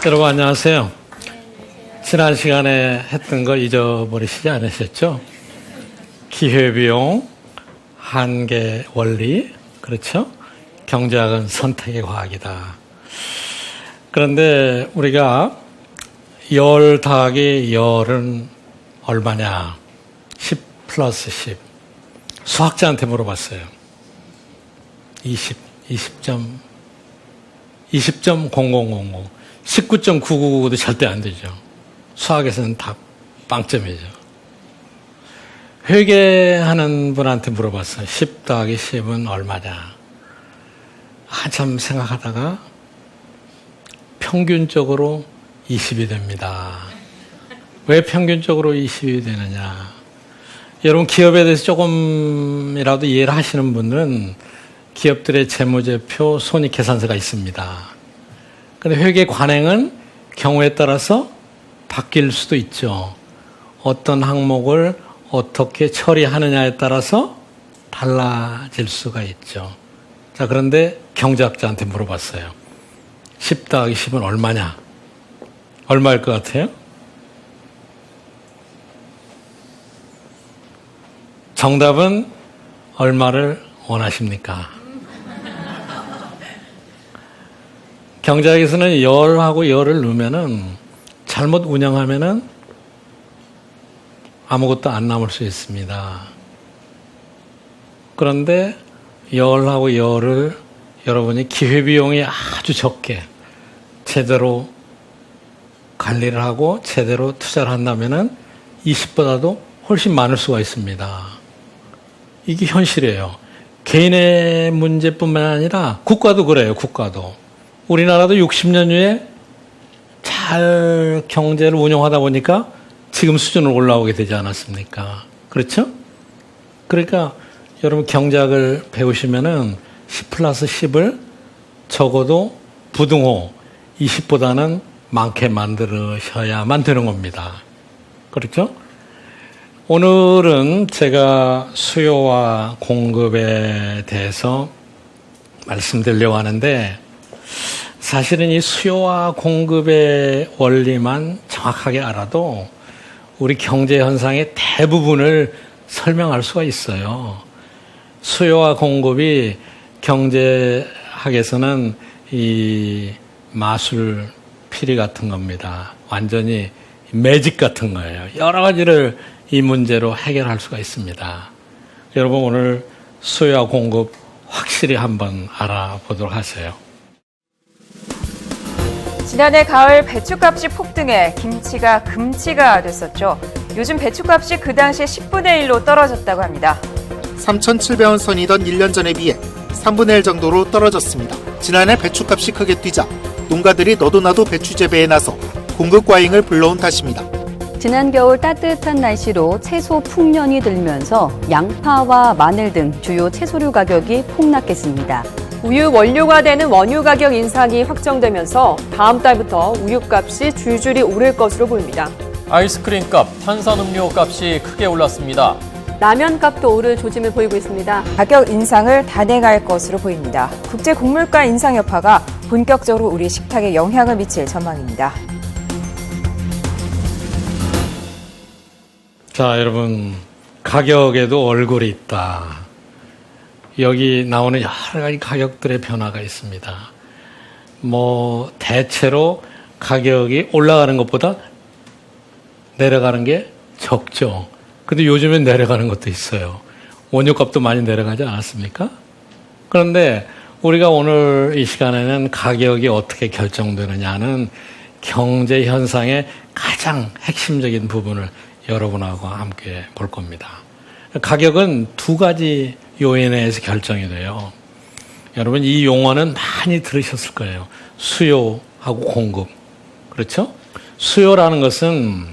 여러분 안녕하세요. 지난 시간에 했던 거 잊어버리시지 않으셨죠? 기회비용, 한계 원리, 그렇죠? 경제학은 선택의 과학이다. 그런데 우리가 열 더하기 열은 얼마냐? 10 플러스 10. 수학자한테 물어봤어요. 20.0000. 19.9999도 절대 안 되죠. 수학에서는 다 빵점이죠. 회계하는 분한테 물어봤어요. 10 더하기 10은 얼마냐? 한참 생각하다가 평균적으로 20이 됩니다. 왜 평균적으로 20이 되느냐? 여러분 기업에 대해서 조금이라도 이해를 하시는 분들은 기업들의 재무제표, 손익계산서가 있습니다. 그런데 회계 관행은 경우에 따라서 바뀔 수도 있죠. 어떤 항목을 어떻게 처리하느냐에 따라서 달라질 수가 있죠. 자, 그런데 경제학자한테 물어봤어요. 10 더하기 10은 얼마냐? 얼마일 것 같아요? 정답은 얼마를 원하십니까? 경제학에서는 열하고 열을 넣으면은 잘못 운영하면은 아무것도 안 남을 수 있습니다. 그런데 열하고 열을 여러분이 기회비용이 아주 적게 제대로 관리를 하고 제대로 투자를 한다면은 20보다도 훨씬 많을 수가 있습니다. 이게 현실이에요. 개인의 문제뿐만 아니라 국가도 그래요. 국가도. 우리나라도 60년 후에 잘 경제를 운영하다 보니까 지금 수준으로 올라오게 되지 않았습니까? 그렇죠? 그러니까 여러분 경제학을 배우시면은 10 플러스 10을 적어도 부등호 20보다는 많게 만들으셔야만 되는 겁니다. 그렇죠? 오늘은 제가 수요와 공급에 대해서 말씀드리려고 하는데 사실은 이 수요와 공급의 원리만 정확하게 알아도 우리 경제 현상의 대부분을 설명할 수가 있어요. 수요와 공급이 경제학에서는 이 마술 피리 같은 겁니다. 완전히 매직 같은 거예요. 여러 가지를 이 문제로 해결할 수가 있습니다. 여러분 오늘 수요와 공급 확실히 한번 알아보도록 하세요. 지난해 가을 배추값이 폭등해 김치가 금치가 됐었죠. 요즘 배추값이 그 당시 10분의 1로 떨어졌다고 합니다. 3,700원 선이던 1년 전에 비해 3분의 1 정도로 떨어졌습니다. 지난해 배추값이 크게 뛰자 농가들이 너도나도 배추 재배에 나서 공급 과잉을 불러온 탓입니다. 지난 겨울 따뜻한 날씨로 채소 풍년이 들면서 양파와 마늘 등 주요 채소류 가격이 폭락했습니다. 우유 원료가 되는 원유 가격 인상이 확정되면서 다음 달부터 우유값이 줄줄이 오를 것으로 보입니다. 아이스크림 값, 탄산음료 값이 크게 올랐습니다. 라면 값도 오를 조짐을 보이고 있습니다. 가격 인상을 단행할 것으로 보입니다. 국제 곡물가 인상 여파가 본격적으로 우리 식탁에 영향을 미칠 전망입니다. 자, 여러분 가격에도 얼굴이 있다. 여기 나오는 여러 가지 가격들의 변화가 있습니다. 대체로 가격이 올라가는 것보다 내려가는 게 적죠. 근데 요즘엔 내려가는 것도 있어요. 원유값도 많이 내려가지 않았습니까? 그런데 우리가 오늘 이 시간에는 가격이 어떻게 결정되느냐는 경제 현상의 가장 핵심적인 부분을 여러분하고 함께 볼 겁니다. 가격은 두 가지 요인에 의해서 결정이 돼요. 여러분 이 용어는 많이 들으셨을 거예요. 수요하고 공급. 그렇죠? 수요라는 것은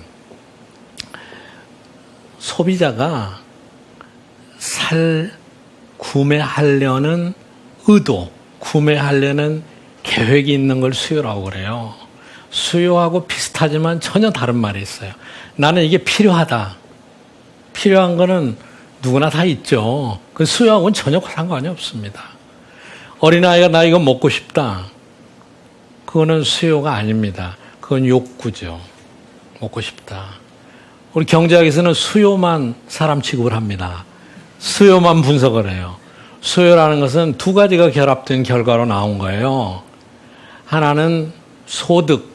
소비자가 구매하려는 의도, 구매하려는 계획이 있는 걸 수요라고 그래요. 수요하고 비슷하지만 전혀 다른 말이 있어요. 나는 이게 필요하다. 필요한 거는 누구나 다 있죠. 그 수요하고는 전혀 상관이 없습니다. 어린아이가 나 이거 먹고 싶다. 그거는 수요가 아닙니다. 그건 욕구죠. 먹고 싶다. 우리 경제학에서는 수요만 사람 취급을 합니다. 수요만 분석을 해요. 수요라는 것은 두 가지가 결합된 결과로 나온 거예요. 하나는 소득.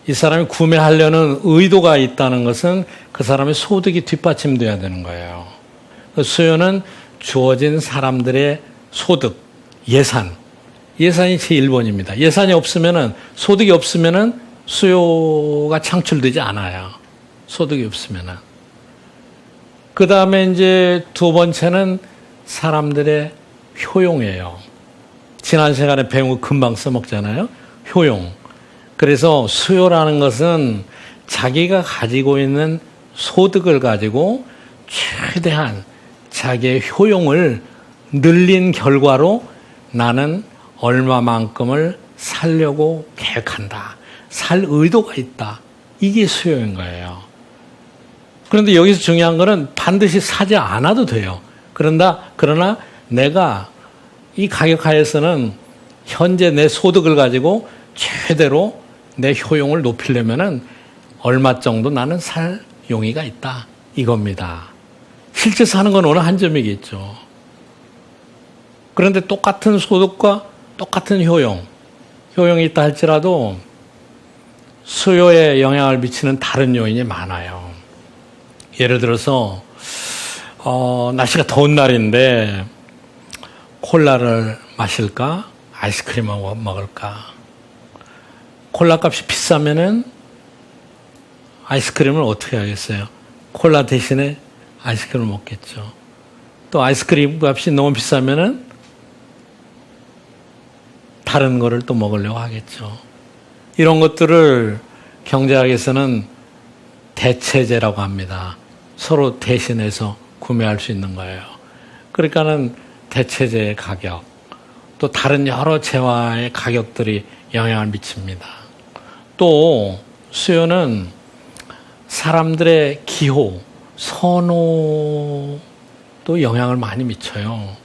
이 사람이 구매하려는 의도가 있다는 것은 그 사람의 소득이 뒷받침돼야 되는 거예요. 수요는 주어진 사람들의 소득, 예산이 제1번입니다. 예산이 없으면은, 소득이 없으면은 수요가 창출되지 않아요. 소득이 없으면은. 그 다음에 이제 두 번째는 사람들의 효용이에요. 지난 시간에 배운 거 금방 써먹잖아요. 효용. 그래서 수요라는 것은 자기가 가지고 있는 소득을 가지고 최대한 자기의 효용을 늘린 결과로 나는 얼마만큼을 살려고 계획한다. 살 의도가 있다. 이게 수요인 거예요. 그런데 여기서 중요한 거는 반드시 사지 않아도 돼요. 그러나 내가 이 가격 하에서는 현재 내 소득을 가지고 최대로 내 효용을 높이려면은 얼마 정도 나는 살 용의가 있다. 이겁니다. 실제 사는 건 어느 한 점이겠죠. 그런데 똑같은 소득과 똑같은 효용이 있다 할지라도 수요에 영향을 미치는 다른 요인이 많아요. 예를 들어서 날씨가 더운 날인데 콜라를 마실까? 아이스크림을 먹을까? 콜라 값이 비싸면은 아이스크림을 어떻게 하겠어요? 콜라 대신에 아이스크림을 먹겠죠. 또 아이스크림 값이 너무 비싸면은 다른 거를 또 먹으려고 하겠죠. 이런 것들을 경제학에서는 대체제라고 합니다. 서로 대신해서 구매할 수 있는 거예요. 그러니까는 대체제의 가격, 또 다른 여러 재화의 가격들이 영향을 미칩니다. 또 수요는 사람들의 기호, 선호도 영향을 많이 미쳐요.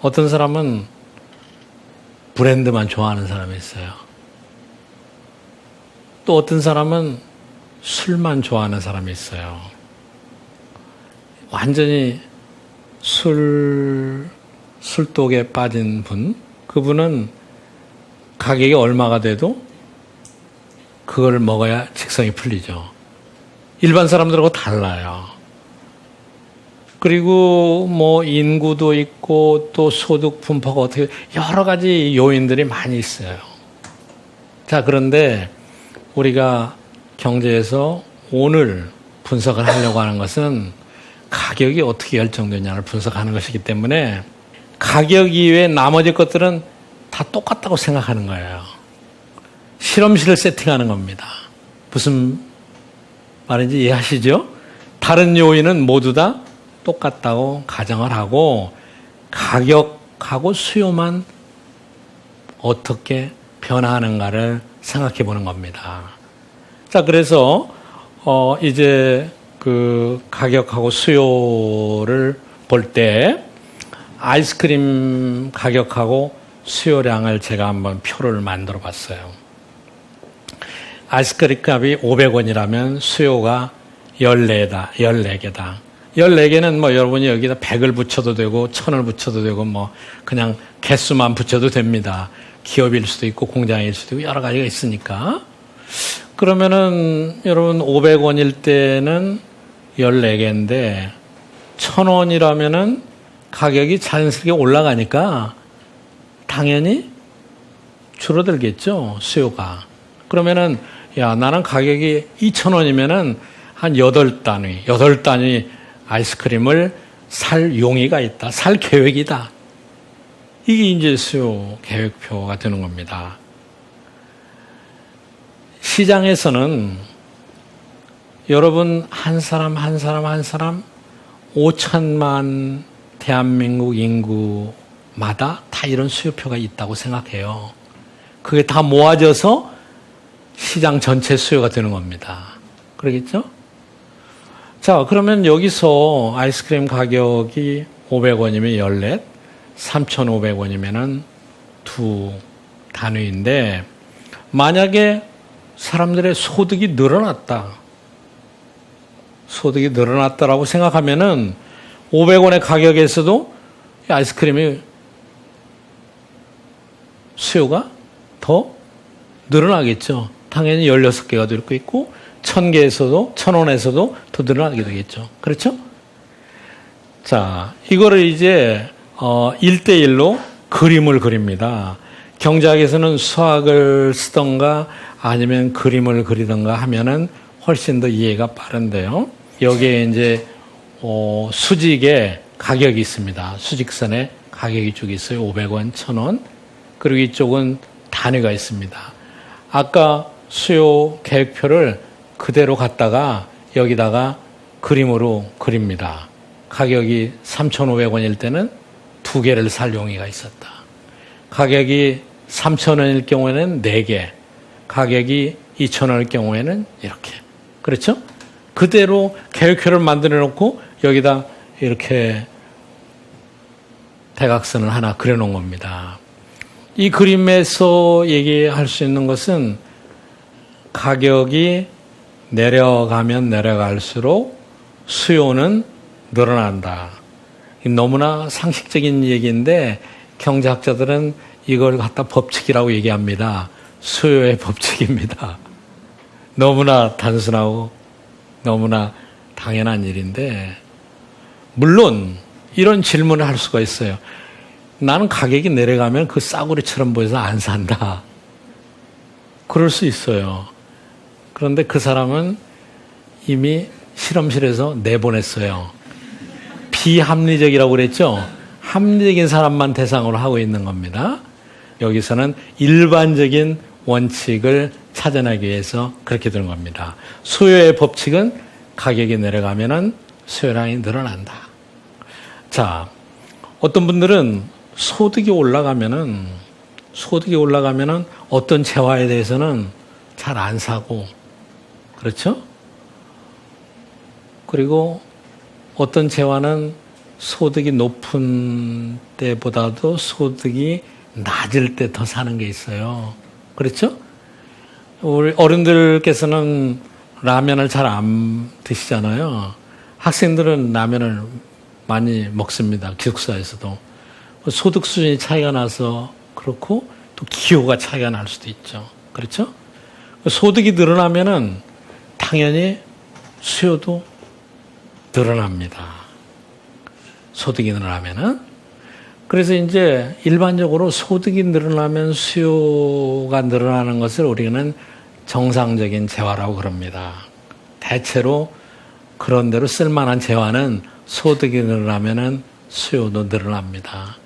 어떤 사람은 브랜드만 좋아하는 사람이 있어요. 또 어떤 사람은 술만 좋아하는 사람이 있어요. 완전히 술독에 빠진 분, 그분은 가격이 얼마가 돼도 그걸 먹어야 직성이 풀리죠. 일반 사람들하고 달라요. 그리고 뭐 인구도 있고 또 소득 분포가 어떻게 여러 가지 요인들이 많이 있어요. 자, 그런데 우리가 경제에서 오늘 분석을 하려고 하는 것은 가격이 어떻게 결정되냐를 분석하는 것이기 때문에 가격 이외에 나머지 것들은 다 똑같다고 생각하는 거예요. 실험실을 세팅하는 겁니다. 무슨 말인지 이해하시죠? 다른 요인은 모두 다 똑같다고 가정을 하고 가격하고 수요만 어떻게 변화하는가를 생각해 보는 겁니다. 자, 그래서 이제 그 가격하고 수요를 볼 때 아이스크림 가격하고 수요량을 제가 한번 표를 만들어 봤어요. 아이스크림 값이 500원이라면 수요가 14개다. 14개는 뭐 여러분이 여기다 100을 붙여도 되고 1000을 붙여도 되고 뭐 그냥 개수만 붙여도 됩니다. 기업일 수도 있고 공장일 수도 있고 여러 가지가 있으니까. 그러면은 여러분 500원일 때는 14개인데 1000원이라면은 가격이 자연스럽게 올라가니까 당연히 줄어들겠죠, 수요가. 그러면은 야, 나는 가격이 2,000원이면은 한 8단위 아이스크림을 살 용의가 있다. 살 계획이다. 이게 이제 수요 계획표가 되는 겁니다. 시장에서는 여러분 한 사람 5천만 대한민국 인구마다 다 이런 수요표가 있다고 생각해요. 그게 다 모아져서 시장 전체 수요가 되는 겁니다. 그러겠죠? 자, 그러면 여기서 아이스크림 가격이 500원이면 14, 3,500원이면은 2단위인데 만약에 사람들의 소득이 늘어났다. 소득이 늘어났다라고 생각하면은 500원의 가격에서도 이 아이스크림의 수요가 더 늘어나겠죠. 당연히 16개가 될 거 있고 1000개에서도 1000원에서도 더 늘어나게 되겠죠. 그렇죠? 자, 이거를 이제 1대1로 그림을 그립니다. 경제학에서는 수학을 쓰던가 아니면 그림을 그리던가 하면은 훨씬 더 이해가 빠른데요. 여기에 이제 수직의 가격이 있습니다. 수직선에 가격이 쭉 있어요. 500원, 1000원. 그리고 이쪽은 단위가 있습니다. 아까 수요 계획표를 그대로 갖다가 여기다가 그림으로 그립니다. 가격이 3,500원일 때는 2개를 살 용의가 있었다. 가격이 3,000원일 경우에는 4개, 가격이 2,000원일 경우에는 이렇게. 그렇죠? 그대로 계획표를 만들어 놓고 여기다 이렇게 대각선을 하나 그려 놓은 겁니다. 이 그림에서 얘기할 수 있는 것은 가격이 내려가면 내려갈수록 수요는 늘어난다. 너무나 상식적인 얘기인데 경제학자들은 이걸 갖다 법칙이라고 얘기합니다. 수요의 법칙입니다. 너무나 단순하고 너무나 당연한 일인데 물론 이런 질문을 할 수가 있어요. 나는 가격이 내려가면 그 싸구려처럼 보여서 안 산다. 그럴 수 있어요. 그런데 그 사람은 이미 실험실에서 내보냈어요. 비합리적이라고 그랬죠? 합리적인 사람만 대상으로 하고 있는 겁니다. 여기서는 일반적인 원칙을 찾아내기 위해서 그렇게 되는 겁니다. 수요의 법칙은 가격이 내려가면은 수요량이 늘어난다. 자, 어떤 분들은 소득이 올라가면은 어떤 재화에 대해서는 잘 안 사고, 그렇죠? 그리고 어떤 재화는 소득이 높은 때보다도 소득이 낮을 때 더 사는 게 있어요. 그렇죠? 우리 어른들께서는 라면을 잘 안 드시잖아요. 학생들은 라면을 많이 먹습니다. 기숙사에서도. 소득 수준이 차이가 나서 그렇고 또 기호가 차이가 날 수도 있죠. 그렇죠? 소득이 늘어나면은 당연히 수요도 늘어납니다. 소득이 늘어나면은. 그래서 이제 일반적으로 소득이 늘어나면 수요가 늘어나는 것을 우리는 정상적인 재화라고 그럽니다. 대체로 그런 대로 쓸만한 재화는 소득이 늘어나면은 수요도 늘어납니다.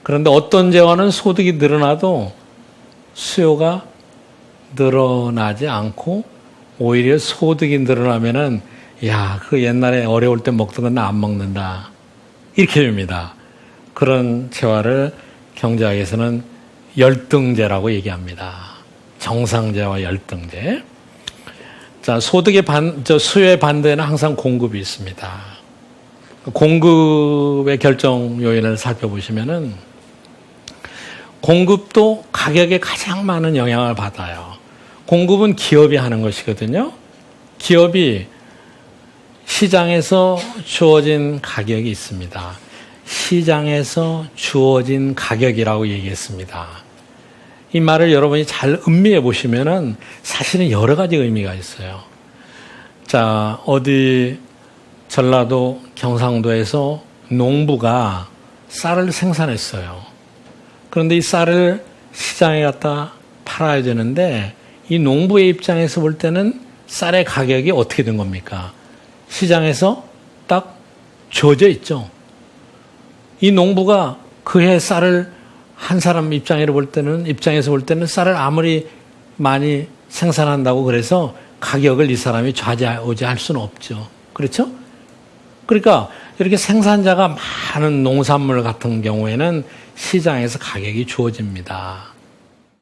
그런데 어떤 재화는 소득이 늘어나도 수요가 늘어나지 않고 오히려 소득이 늘어나면은 야, 그 옛날에 어려울 때 먹던 건 나 안 먹는다. 이렇게 됩니다. 그런 재화를 경제학에서는 열등제라고 얘기합니다. 정상재와 열등제. 자, 수요의 반대는 항상 공급이 있습니다. 공급의 결정 요인을 살펴보시면은 공급도 가격에 가장 많은 영향을 받아요. 공급은 기업이 하는 것이거든요. 기업이 시장에서 주어진 가격이 있습니다. 시장에서 주어진 가격이라고 얘기했습니다. 이 말을 여러분이 잘 음미해 보시면은 사실은 여러 가지 의미가 있어요. 자, 어디 전라도 경상도에서 농부가 쌀을 생산했어요. 그런데 이 쌀을 시장에 갖다 팔아야 되는데 이 농부의 입장에서 볼 때는 쌀의 가격이 어떻게 된 겁니까? 시장에서 딱 주어져 있죠. 이 농부가 그해 쌀을 한 사람 입장에서 볼 때는 쌀을 아무리 많이 생산한다고 그래서 가격을 이 사람이 좌지우지할 수는 없죠. 그렇죠? 그러니까 이렇게 생산자가 많은 농산물 같은 경우에는 시장에서 가격이 주어집니다.